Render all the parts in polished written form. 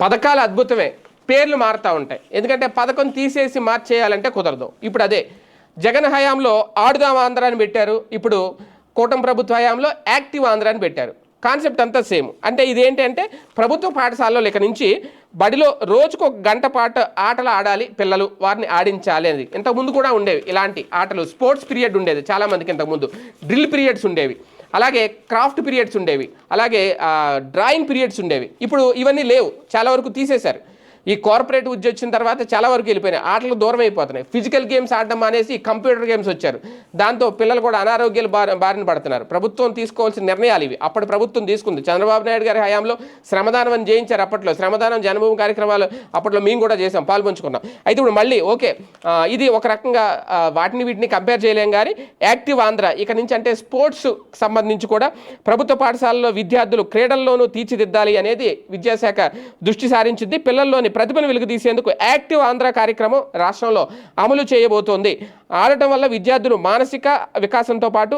పథకాలు అద్భుతమే, పేర్లు మారుతూ ఉంటాయి. ఎందుకంటే పథకం తీసేసి మార్చేయాలంటే కుదరదు. ఇప్పుడు అదే జగన్ హయాంలో ఆడుదాం ఆంధ్ర అని పెట్టారు, ఇప్పుడు కూటమి ప్రభుత్వ హయాంలో యాక్టివ్ ఆంధ్ర అని పెట్టారు. కాన్సెప్ట్ అంతా సేమ్. అంటే ఇదేంటంటే ప్రభుత్వ పాఠశాలలో ఇక నుంచి బడిలో రోజుకు ఒక గంట పాటు ఆటలు ఆడాలి పిల్లలు, వారిని ఆడించాలి అనేది. ఇంతకుముందు కూడా ఉండేవి ఇలాంటి ఆటలు. స్పోర్ట్స్ పీరియడ్ ఉండేది చాలామందికి ఇంతకుముందు, డ్రిల్ పీరియడ్స్ ఉండేవి, అలాగే క్రాఫ్ట్ పీరియడ్స్ ఉండేవి, అలాగే డ్రాయింగ్ పీరియడ్స్ ఉండేవి. ఇప్పుడు ఇవన్నీ లేవు, చాలా వరకు తీసేశారు. ఈ కార్పొరేట్ ఉద్యోగం వచ్చిన తర్వాత చాలా వరకు వెళ్ళిపోయినాయి, ఆటలు దూరం అయిపోతున్నాయి. ఫిజికల్ గేమ్స్ ఆడడం మానేసి కంప్యూటర్ గేమ్స్ వచ్చారు. దాంతో పిల్లలు కూడా అనారోగ్యాలు బారిన పడుతున్నారు. ప్రభుత్వం తీసుకోవాల్సిన నిర్ణయాలు ఇవి. అప్పటి ప్రభుత్వం తీసుకుంది. చంద్రబాబు నాయుడు గారి హయాంలో శ్రమదానం అని చేయించారు. అప్పట్లో శ్రమదానం జన్మభూమి కార్యక్రమాలు అప్పట్లో మేము కూడా చేసాం, పాల్పంచుకున్నాం. అయితే ఇప్పుడు మళ్ళీ ఓకే, ఇది ఒక రకంగా వాటిని వీటిని కంపేర్ చేయలేం. కానీ యాక్టివ్ ఆంధ్ర ఇక నుంచి అంటే స్పోర్ట్స్ సంబంధించి కూడా ప్రభుత్వ పాఠశాలలో విద్యార్థులు క్రీడల్లోనూ తీర్చిదిద్దాలి అనేది విద్యాశాఖ దృష్టి సారించింది. పిల్లల్లోని ప్రతిభను వెలుగు తీసేందుకు యాక్టివ్ ఆంధ్ర కార్యక్రమం రాష్ట్రంలో అమలు చేయబోతోంది. ఆడటం వల్ల విద్యార్థులు మానసిక వికాసంతో పాటు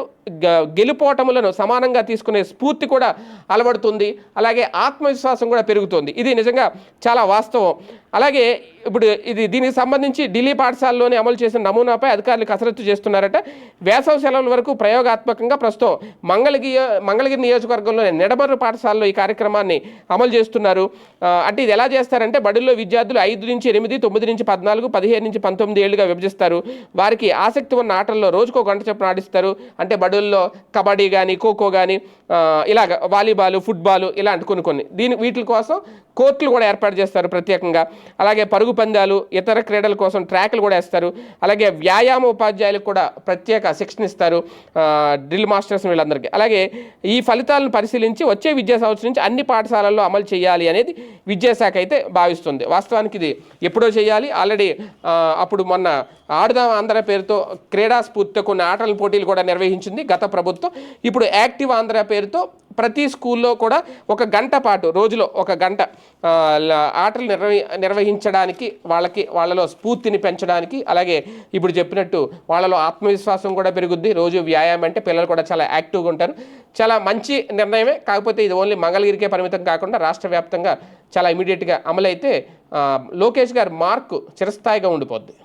గెలుపోటములను సమానంగా తీసుకునే స్ఫూర్తి కూడా అలవడుతుంది. అలాగే ఆత్మవిశ్వాసం కూడా పెరుగుతుంది. ఇది నిజంగా చాలా వాస్తవం. అలాగే ఇప్పుడు దీనికి సంబంధించి ఢిల్లీ పాఠశాలలోనే అమలు చేసిన నమూనాపై అధికారులు కసరత్తు చేస్తున్నారట. వేసవి సెలవుల వరకు ప్రయోగాత్మకంగా ప్రస్తుతం మంగళగిరి నియోజకవర్గంలోని నిడమర్రు పాఠశాలలో ఈ కార్యక్రమాన్ని అమలు చేస్తున్నారు. అంటే ఇది ఎలా చేస్తారంటే బడుల్లో విద్యార్థులు 5 నుంచి 8, 9 నుంచి 14, 15 నుంచి 19 ఏళ్ళుగా విభజిస్తారు. వారికి ఆసక్తి ఉన్న ఆటల్లో రోజుకో గంట చొప్పున ఆడిస్తారు. అంటే బడుల్లో కబడ్డీ కానీ, ఖోఖో కానీ, ఇలాగ వాలీబాల్, ఫుట్బాల్ ఇలాంటి కొన్ని వీటి కోసం కోర్టులు కూడా ఏర్పాటు చేస్తారు ప్రత్యేకంగా. అలాగే పరుగు పందాలు, ఇతర క్రీడల కోసం ట్రాక్లు కూడా వేస్తారు. అలాగే వ్యాయామ ఉపాధ్యాయులకు కూడా ప్రత్యేక శిక్షణ ఇస్తారు, డ్రిల్ మాస్టర్స్ వీళ్ళందరికీ. అలాగే ఈ ఫలితాలను పరిశీలించి వచ్చే విద్యా సంవత్సరం నుంచి అన్ని పాఠశాలల్లో అమలు చేయాలి అనేది విద్యాశాఖ అయితే భావిస్తుంది. వాస్తవానికి ఇది ఎప్పుడో చేయాలి. ఆల్రెడీ అప్పుడు మొన్న ఆడుదాం ఆంధ్ర పేరుతో క్రీడా స్ఫూర్తితో కొన్ని ఆటల పోటీలు కూడా నిర్వహించింది గత ప్రభుత్వం. ఇప్పుడు యాక్టివ్ ఆంధ్ర పేరుతో ప్రతి స్కూల్లో కూడా ఒక గంట పాటు, రోజులో ఒక గంట ఆటలు నిర్వహించడానికి, వాళ్ళలో స్ఫూర్తిని పెంచడానికి, అలాగే ఇప్పుడు చెప్పినట్టు వాళ్ళలో ఆత్మవిశ్వాసం కూడా పెరుగుద్ది. రోజు వ్యాయామం అంటే పిల్లలు కూడా చాలా యాక్టివ్గా ఉంటారు. చాలా మంచి నిర్ణయమే. కాకపోతే ఇది ఓన్లీ మంగళగిరికే పరిమితం కాకుండా రాష్ట్ర వ్యాప్తంగా చాలా ఇమీడియట్గా అమలైతే లోకేష్ గారి మార్కు చిరస్థాయిగా ఉండిపోద్ది.